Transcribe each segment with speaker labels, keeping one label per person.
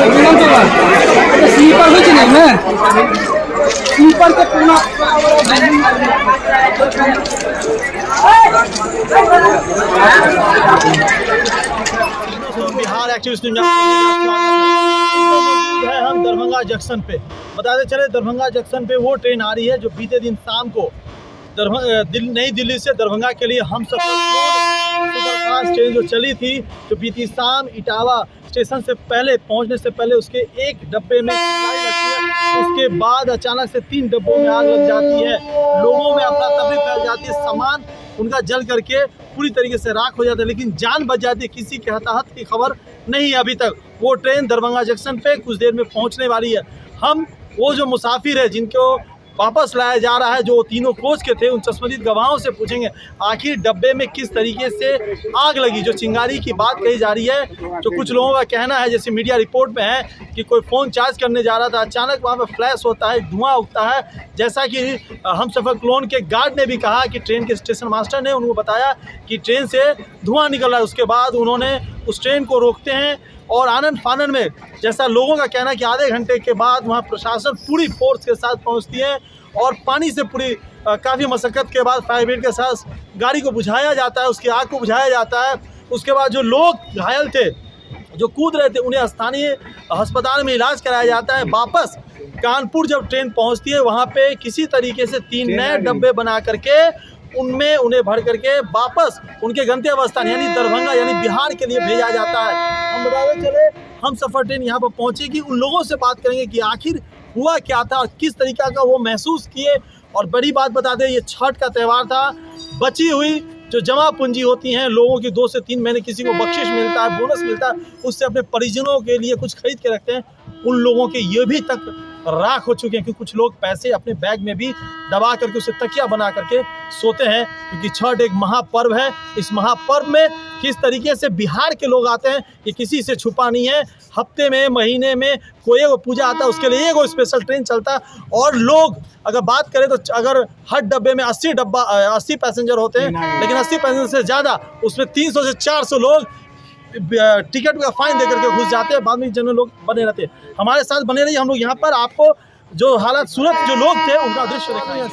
Speaker 1: Sleeper हो नहीं ना स्लीपर के पूरा
Speaker 2: बिहार एक्टिविस्ट है हम दरभंगा जंक्शन पे। बताते चले दरभंगा जंक्शन पे वो ट्रेन आ रही है जो बीते दिन शाम को नई दिल्ली से दरभंगा के लिए हम सफर सुपरफास्ट ट्रेन जो चली थी, जो बीती शाम इटावा स्टेशन से पहले पहुंचने से पहले उसके एक डब्बे में चिंगारी लगती है, उसके बाद अचानक से 3 डब्बों में आग लग जाती है, लोगों में अफरा तफरी फैल जाती है, सामान उनका जल करके पूरी तरीके से राख हो जाता है, लेकिन जान बच जाती है। किसी के हताहत की खबर नहीं है अभी तक। वो ट्रेन दरभंगा जंक्शन पे कुछ देर में पहुंचने वाली है। हम वो जो मुसाफिर है जिनको वापस लाया जा रहा है, जो तीनों कोच के थे, उन चश्मदीद गवाहों से पूछेंगे आखिर डब्बे में किस तरीके से आग लगी। जो चिंगारी की बात कही जा रही है, जो कुछ लोगों का कहना है, जैसे मीडिया रिपोर्ट में है कि कोई फ़ोन चार्ज करने जा रहा था, अचानक वहाँ पर फ्लैश होता है, धुआं उठता है। जैसा कि हम सफ़र क्लोन के गार्ड ने भी कहा कि ट्रेन के स्टेशन मास्टर ने उनको बताया कि ट्रेन से धुआं निकल रहा है। उसके बाद उन्होंने उस ट्रेन को रोकते हैं और आनन फानन में, जैसा लोगों का कहना है कि आधे घंटे के बाद वहाँ प्रशासन पूरी फोर्स के साथ पहुँचती है और पानी से पूरी काफ़ी मशक्क़त के बाद फायर ब्रिगेड के साथ गाड़ी को बुझाया जाता है, उसकी आग को बुझाया जाता है। उसके बाद जो लोग घायल थे, जो कूद रहे थे, उन्हें स्थानीय अस्पताल में इलाज कराया जाता है। वापस कानपुर जब ट्रेन पहुंचती है, वहां पे किसी तरीके से 3 नए डब्बे बना करके उनमें उन्हें भर करके वापस उनके गंतव्य स्थान यानी दरभंगा यानी बिहार के लिए भेजा जाता है। हम बताते चले हम सफ़र ट्रेन यहाँ पर पहुँचेगी, उन लोगों से बात करेंगे कि आखिर हुआ क्या था और किस तरीक़ा का वो महसूस किए। और बड़ी बात बता दें, ये छठ का त्यौहार था, बची हुई जो जमा पूंजी होती हैं लोगों की 2 से 3 महीने, किसी को बख्शिश मिलता है, बोनस मिलता है, उससे अपने परिजनों के लिए कुछ खरीद के रखते हैं, उन लोगों के ये भी तक राख हो चुके हैं कि कुछ लोग पैसे अपने बैग में भी दबा करके उसे तकिया बना करके सोते हैं। क्योंकि छठ एक महापर्व है। इस महापर्व में किस तरीके से बिहार के लोग आते हैं ये किसी से छुपा नहीं है। हफ्ते में, महीने में कोई एगो पूजा आता है, उसके लिए एगो स्पेशल ट्रेन चलता है। और लोग अगर बात करें तो अगर हर डब्बे में 80 पैसेंजर होते हैं, लेकिन 80 पैसेंजर से ज़्यादा उसमें 300 से 400 लोग टिकट का फाइन देकर के घुस जाते हैं। बाद में जनरल लोग बने रहते हैं। हमारे साथ बने रहिए, हम लोग यहाँ पर आपको जो हालात सूरत जो लोग थे उनका दृश्य दिखाएंगे।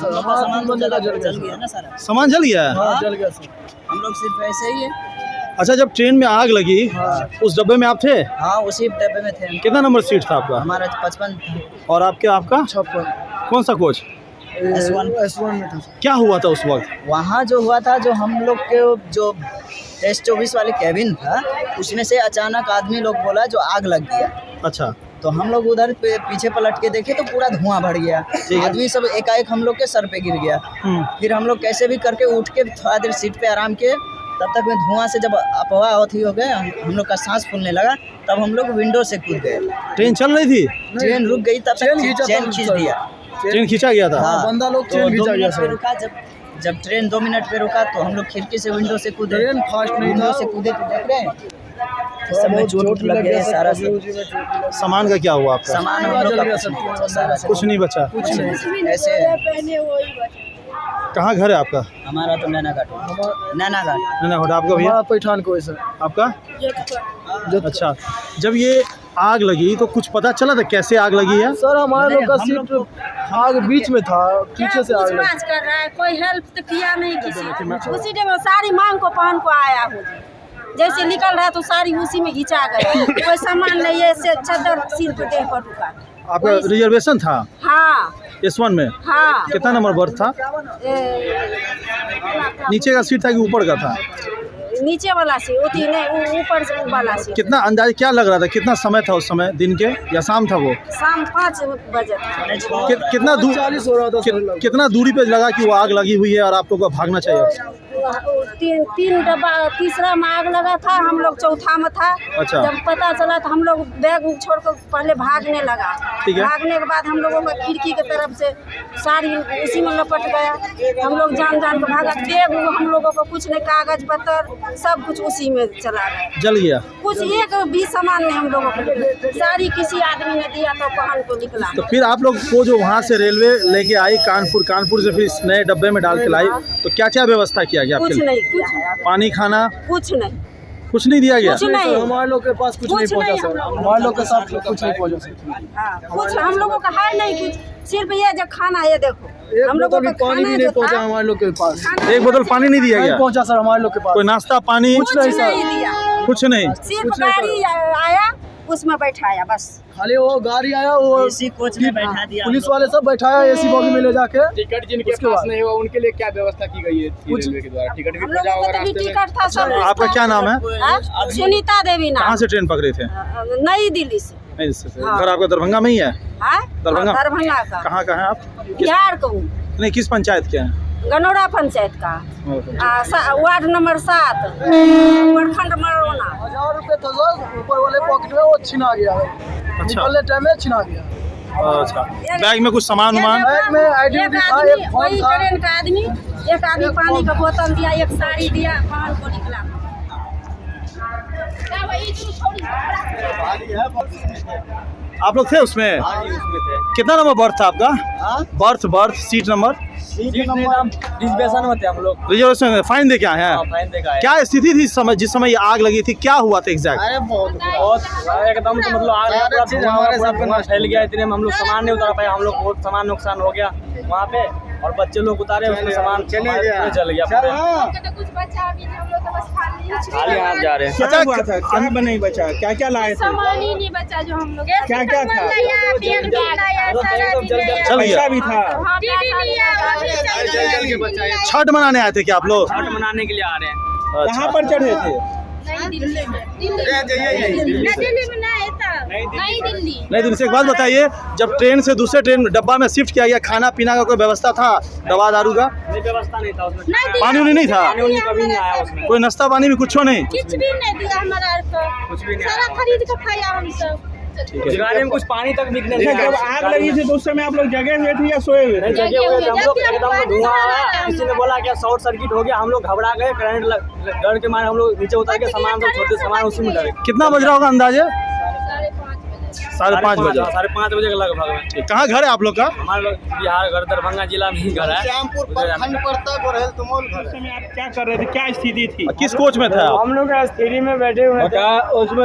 Speaker 2: सामान जल गया है?
Speaker 1: जल गया सर,
Speaker 3: हम लोग सिर्फ ऐसे ही है।
Speaker 2: अच्छा, जब ट्रेन में आग लगी उस डब्बे में आप थे?
Speaker 3: हाँ, उसी डब्बे में थे।
Speaker 2: कितना नंबर सीट था आपका?
Speaker 3: हमारा 55।
Speaker 2: और आपका
Speaker 1: 56
Speaker 2: कौन सा कोच?
Speaker 1: S1 में था।
Speaker 2: क्या हुआ था उस वक्त?
Speaker 3: वहाँ जो हुआ था, जो हम लोग के जो S24 वाले कैबिन था, उसमें से अचानक आदमी लोग बोला जो आग लग गया।
Speaker 2: अच्छा,
Speaker 3: तो हम लोग उधर पीछे पलट के देखे तो पूरा धुआं भर गया। आदमी सब एकाएक हम लोग के सर पे गिर गया। फिर हम लोग कैसे भी करके उठ के थोड़ा देर सीट पे आराम किए। तब तक में धुआं से जब अफवाह होती हो गए, हम लोग का सांस फूलने लगा, तब हम लोग विंडो से कूद गए।
Speaker 2: ट्रेन चल रही थी?
Speaker 3: ट्रेन रुक गई, तब तक चैन खींच दिया।
Speaker 2: ट्रेन खींचा गया था?
Speaker 3: हाँ,
Speaker 1: बंदा लोग
Speaker 3: तो 2 मिनट पे रुका। जब ट्रेन 2 मिनट पे रुका तो हम लोग खिड़की से विंडो से कूदे।
Speaker 1: ट्रेन फास्ट नहीं
Speaker 3: विंडो
Speaker 1: था।
Speaker 3: से कूदे तो देख रहे हैं तो सब में चोट लग गया सारा।
Speaker 2: सामान का क्या हुआ आपका?
Speaker 3: सामान हम लोग का सारा
Speaker 2: कुछ नहीं बचा?
Speaker 3: ऐसे।
Speaker 2: कहाँ घर है आपका?
Speaker 3: हमारा तो नैना घाट।
Speaker 2: आपका भैया?
Speaker 1: पैठान को सर।
Speaker 2: आपका? अच्छा, जब ये आग लगी तो कुछ पता चला था कैसे आग लगी है?
Speaker 1: सर हमारे लोग का सीट आग बीच में था, पीछे से आग लगी।
Speaker 4: कर रहा है, कोई हेल्प तो किया नहीं किसी। उसी टाइम सारी मांग को पहन को आया हूँ, जैसे निकल रहा तो सारी उसी में घिंचा गया। कोई सामान नहीं है, से चादर सिर पे देह पर रुका।
Speaker 2: आपका रिजर्वेशन था?
Speaker 4: हाँ
Speaker 2: S1 में?
Speaker 4: हाँ।
Speaker 2: कितना नंबर बर्थ था? नीचे का सीट था कि ऊपर का था?
Speaker 4: नीचे वाला से ऊपर से वाला से।
Speaker 2: कितना अंदाज क्या लग रहा था? कितना समय था उस समय, दिन के या शाम था वो?
Speaker 4: शाम 5 बजे था।
Speaker 2: कितना दूर
Speaker 1: 40 हो रहा था सर।
Speaker 2: कितना दूरी पे लगा कि वो आग लगी हुई है और आप लोगों को भागना चाहिए?
Speaker 4: 3 डब्बा, तीसरा में आग लगा था, हम लोग चौथा में था।
Speaker 2: अच्छा।
Speaker 4: जब पता चला तो हम लोग बैग छोड़ कर पहले भागने लगा।
Speaker 2: ठीक है।
Speaker 4: भागने के बाद हम लोगों का खिड़की की तरफ से सारी उसी में लपट गया। हम लोग जान के भागा। बैग हम लोगों को कुछ नहीं, कागज पत्र सब कुछ उसी में चला गया।
Speaker 2: जल गया?
Speaker 4: कुछ एक भी सामान नहीं हम लोगों को, सारी किसी आदमी ने दिया तो पहन को निकला।
Speaker 2: तो फिर आप लोग को जो वहाँ से रेलवे लेके आई कानपुर से फिर इस नए डब्बे में डाल के लाई, तो क्या क्या व्यवस्था किया गया आपके
Speaker 4: कुछ
Speaker 2: लिए?
Speaker 4: नहीं किया है।
Speaker 2: पानी, खाना?
Speaker 4: कुछ नहीं।
Speaker 2: कुछ नहीं दिया गया?
Speaker 4: कुछ नहीं,
Speaker 1: हमारे लोग के पास कुछ नहीं पहुंचा सर, हमारे लोग के साथ कुछ नहीं पहुंचा सर।
Speaker 4: हाँ, कुछ हम लोगों का है नहीं कुछ, सिर्फ ये जो खाना ये देखो
Speaker 1: एक
Speaker 4: हम लोगों
Speaker 1: बोतल
Speaker 4: का
Speaker 1: पानी भी
Speaker 4: खाना
Speaker 1: नहीं
Speaker 4: जो
Speaker 1: पहुंचा
Speaker 4: था,
Speaker 1: हमारे लोग के पास,
Speaker 2: एक बोतल पानी नहीं दिया
Speaker 1: नहीं
Speaker 2: गया?
Speaker 1: पहुंचा सर हमारे लोग के पास।
Speaker 2: कोई नाश्ता पानी?
Speaker 4: कुछ नहीं दिया,
Speaker 2: कुछ नहीं।
Speaker 4: सिर्फ गाड़ी आया उसमें बैठाया बस।
Speaker 1: खाली वो गाड़ी आया, वो
Speaker 3: इसी कोच में बैठा दिया।
Speaker 1: पुलिस वाले सब बैठाया एसी बॉगी में ले जाके।
Speaker 5: टिकट जिनके पास नहीं हुआ उनके लिए क्या व्यवस्था की गई है रेलवे के द्वारा? टिकट भी
Speaker 4: हम
Speaker 5: खोजा
Speaker 4: लोगों
Speaker 5: होगा
Speaker 4: को तो भी
Speaker 5: रास्ते में?
Speaker 4: टिकट था सब।
Speaker 2: आपका क्या नाम है?
Speaker 4: हाँ? सुनीता देवी
Speaker 2: कहाँ
Speaker 4: नाम,
Speaker 2: से ट्रेन पकड़े थे?
Speaker 4: नई दिल्ली से।
Speaker 2: नहीं, इससे
Speaker 4: हाँ।
Speaker 2: घर आपका दरभंगा में ही है?
Speaker 4: हाँ?
Speaker 2: दरभंगा?
Speaker 4: दरभंगा का।
Speaker 2: कहाँ का है आप?
Speaker 4: बिहार को हूँ,
Speaker 2: नहीं, किस पंचायत के हैं?
Speaker 4: गनौरा पंचायत का, वार्ड नंबर 7, प्रखंड मरौना।
Speaker 1: 1000 रुपए था सर, ऊपर वाले पॉकेट में वो छिना गया, निकलने टाइम में छिना गया।
Speaker 2: अच्छा, बैग में कुछ सामान वामान?
Speaker 1: बैग में आईडी
Speaker 4: एक
Speaker 1: था,
Speaker 4: आदमी,
Speaker 1: एक फोन
Speaker 4: वही
Speaker 1: था।
Speaker 4: ट्रेन का आदमी, एक आदमी पानी का बोतल दिया, एक साड़ी दिया, पान को निकला।
Speaker 2: आप लोग थे उसमें? कितना नंबर बर्थ था आपका? Birth seat number?
Speaker 3: रिजर्वेशन में थे हम लोग,
Speaker 2: रिजर्वेशन फाइन दे के आए हैं?
Speaker 3: फाइन देखा है।
Speaker 2: क्या स्थिति थी इस समय, जिस समय ये आग लगी थी? क्या हुआ था एग्जैक्ट?
Speaker 3: अरे बहुत एकदम तो मतलब आग लगा, पूरा धुआं फैल गया, इतने में हम लोग सामान नहीं उतार पाए, हम लोग बहुत सामान नुकसान हो गया वहाँ पे, और बच्चे लोग उतारे उसमें सामान जल गया पूरा।
Speaker 4: कुछ बचा भी नहीं, हम लोग तो बस
Speaker 3: खाली हाथ जा रहे हैं।
Speaker 5: क्या हुआ था? क्या नहीं बचा? क्या क्या लाए थे?
Speaker 4: सामान ही नहीं बचा जो हम लोग।
Speaker 5: क्या क्या था?
Speaker 2: चल गया।
Speaker 5: पैसा भी था?
Speaker 2: छठ मनाने आए थे क्या आप लोग?
Speaker 3: छठ मनाने के लिए आ रहे हैं।
Speaker 2: अच्छा।
Speaker 5: कहाँ पर चढ़े थे?
Speaker 2: नहीं, दिन से एक बात बताइए, जब ट्रेन से दूसरे ट्रेन डब्बा में शिफ्ट किया गया, खाना पीना का कोई व्यवस्था था? दवा दारू का
Speaker 3: नहीं, व्यवस्था नहीं था उसमें,
Speaker 2: पानी उनी नहीं था?
Speaker 3: पानी उनी कभी नहीं आया उसमें,
Speaker 2: कोई नाश्ता पानी भी कुछ नहीं?
Speaker 4: कुछ भी नहीं दिया हमारा को,
Speaker 3: कुछ भी नहीं
Speaker 4: सारा
Speaker 3: आया।
Speaker 4: खरीद के खाया हम सब।
Speaker 3: गाड़ी में कुछ पानी तक बिकने नहीं
Speaker 5: जब आग लगी थी तो उस समय आप लोग जगे हुए थे या सोए हुए थे?
Speaker 3: जगे हुए थे हम लोग, एकदम धुआं आया, किसी ने बोला क्या शॉर्ट सर्किट हो गया, हम लोग घबरा गए, करंट डर के मारे हम लोग नीचे उतर के सामान सब छोटे सामान उसी में डरे।
Speaker 2: कितना बज रहा होगा अंदाजे? 5:30 बजे।
Speaker 3: 5:30 बजे के लगभग में।
Speaker 2: कहाँ घर है आप लोग का?
Speaker 3: हमारे लोग बिहार घर दरभंगा जिला में ही घर है।
Speaker 5: उस समय आप क्या कर रहे थे? क्या स्थिति थी?
Speaker 2: किस कोच में था?
Speaker 3: हम लोग स्थिति में बैठे हुए थे,
Speaker 2: उसमें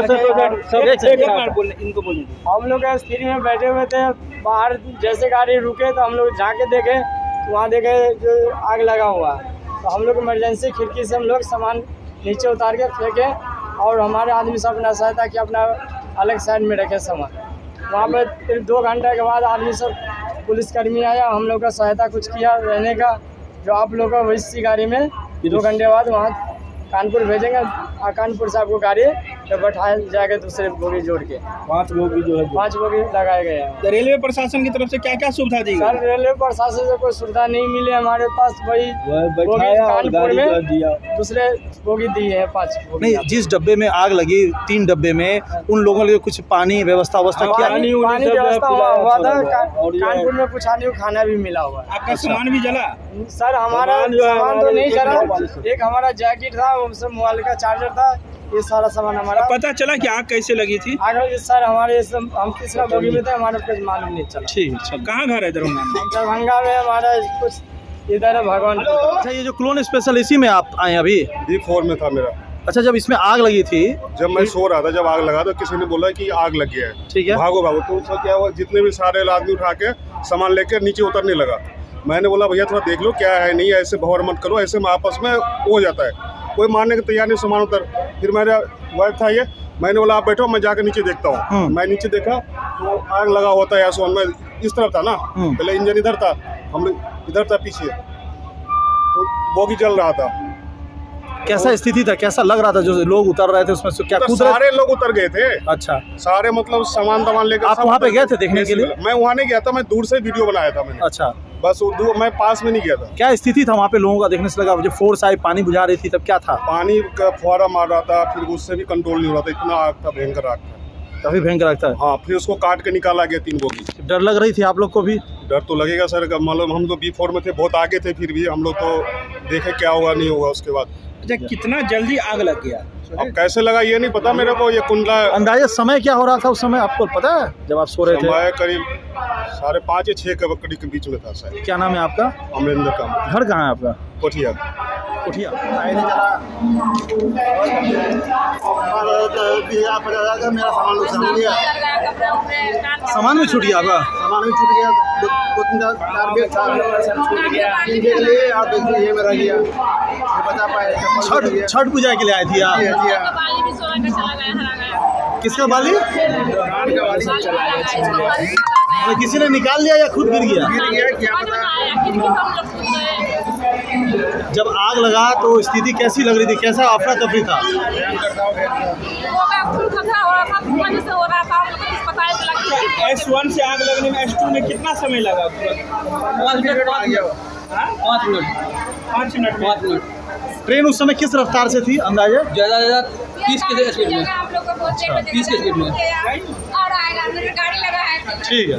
Speaker 5: इनको बोलिए।
Speaker 3: हम लोग स्थिति में बैठे हुए थे, बाहर जैसे गाड़ी रुके तो हम लोग झाँके देखे तो वहाँ देखे जो आग लगा हुआ, तो हम लोग इमरजेंसी खिड़की से हम लोग सामान नीचे उतार के फेंके, और हमारे आदमी सब अपना सहायता कि अपना अलग साइड में रखे सामान। वहाँ पर फिर 2 घंटे के बाद आदमी सब पुलिसकर्मी आया, हम लोग का सहायता कुछ किया रहने का, जो आप लोग का वैसी गाड़ी में 2 घंटे बाद वहाँ कानपुर भेजेंगे, और कानपुर से आपको गाड़ी तो बैठाया जाएगा दूसरे बोगी जोड़ के।
Speaker 5: 5 बोगी जो है
Speaker 3: 5 बोगी लगाए गए हैं।
Speaker 5: तो रेलवे प्रशासन की तरफ से क्या क्या सुविधा दी
Speaker 3: सर,
Speaker 5: गई?
Speaker 3: रेलवे प्रशासन से कोई सुविधा नहीं मिली हमारे पास, वही बोगी कानपुर में दूसरे बोगी दी है 5 बोगी।
Speaker 2: नहीं, जिस डब्बे में आग लगी, 3 डब्बे में, उन लोगों के लिए कुछ पानी व्यवस्था क्या?
Speaker 3: पानी व्यवस्था हुआ था, कानपुर में कुछ आदमी को खाना भी मिला हुआ है।
Speaker 5: आपका सामान भी जला?
Speaker 3: सर, हमारा सामान तो नहीं जला, एक हमारा जैकेट था, उससे मोबाइल का चार्जर था, ये सारा सामान हमारा।
Speaker 5: पता चला कि आग कैसे लगी थी?
Speaker 3: आगे सर हमारे हम तीसरा बोगी में थे, हमारे कुछ मालूम नहीं चला।
Speaker 2: ठीक है, चलो।
Speaker 5: कहाँ घर है दरभंगा में?
Speaker 3: दरभंगा में हमारा कुछ इधर है भगवान।
Speaker 2: अच्छा, ये जो क्लोन स्पेशल इसी में आप आए अभी?
Speaker 6: D4 में था मेरा।
Speaker 2: अच्छा, जब इसमें आग लगी थी,
Speaker 6: जब मैं सो रहा था, जब आग लगा तो किसी ने बोला कि आग लग गया है,
Speaker 2: ठीक है,
Speaker 6: भागो भागो। तो उसका क्या हुआ, जितने भी सारे आदमी उठा के सामान लेकर नीचे उतरने लगा। मैंने बोला भैया थोड़ा देख लो क्या है, नहीं ऐसे भवर मत करो, ऐसे में आपस में हो जाता है, कोई मारने के तैयार नहीं, सामान उतर। फिर मेरा वाइफ था ये, मैंने बोला आप बैठो, मैं जाकर नीचे देखता हूँ। मैं नीचे देखा तो आग लगा होता है ऐसा, मैं इस तरफ था ना, पहले इंजन इधर था, हम लोग इधर था पीछे, तो बोगी जल रहा था।
Speaker 2: कैसा स्थिति था, कैसा लग रहा था? जो लोग उतर रहे थे उसमें से क्या
Speaker 6: तो
Speaker 2: कूद रहे थे?
Speaker 6: सारे लोग उतर गए थे,
Speaker 2: अच्छा,
Speaker 6: सारे मतलब सामान लेकर।
Speaker 2: आप वहाँ पे गए थे देखने के लिए?
Speaker 6: मैं वहाँ नहीं गया था, मैं दूर से वीडियो बनाया था मैंने,
Speaker 2: अच्छा,
Speaker 6: बस मैं पास में नहीं गया था।
Speaker 2: क्या स्थिति था वहाँ पे लोगों का? देखने से लगा जब फोर्स आई पानी बुझा रही थी तब क्या था?
Speaker 6: पानी का फुहारा मार रहा था, फिर उससे भी कंट्रोल नहीं हो रहा था, इतना आग था, भयंकर आग था,
Speaker 2: काफी भयंकर लगता है।
Speaker 6: हाँ, फिर उसको काट के निकाला गया 3 बोगी।
Speaker 2: डर लग रही थी आप लोग को भी?
Speaker 6: डर तो लगेगा सर, मतलब हम तो B4 में थे, बहुत आगे थे, फिर भी हम लोग तो देखे क्या होगा नहीं होगा उसके बाद।
Speaker 5: अच्छा, कितना जल्दी आग लग गया?
Speaker 6: अब कैसे लगा ये नहीं पता मेरे को, ये कुंडला
Speaker 2: अंदाजा समय क्या हो रहा था उस समय आपको पता है जब आप सो रहे थे?
Speaker 6: समय करीब 5:30 या 6 के बीच में था शायद।
Speaker 2: क्या नाम है आपका?
Speaker 6: अमरिंदर का।
Speaker 2: घर कहाँ है आपका?
Speaker 6: कोठिया।
Speaker 2: उठिया
Speaker 7: नहीं चला और 20,000 का मेरा सामान नुकसान हो गया।
Speaker 2: सामान में छूट गया आपका?
Speaker 7: सामान भी छूट गया, दो तीन चार बैग था, तीन बैग लिए और देखिए ये मेरा गया, ये बता पाए।
Speaker 2: छठ पूजा के लिए आई थी आप? किसका बाली?
Speaker 7: कान का वाली चला गया,
Speaker 2: किसी ने निकाल लिया या खुद गिर गया?
Speaker 7: गिर गया क्या पता।
Speaker 2: जब आग लगा तो स्थिति कैसी लग रही थी, कैसा अफरा तफरी था?
Speaker 5: S1 से आग लगने में S2 में कितना समय लगा?
Speaker 7: 5 मिनट आ गया,
Speaker 5: 5 मिनट।
Speaker 2: ट्रेन उस समय किस रफ्तार से थी अंदाजा?
Speaker 3: ज़्यादा 30 के स्पीड में।
Speaker 4: 30 के स्पीड में। और आएगा, मेरी गाड़ी लगा है।
Speaker 2: ठीक है।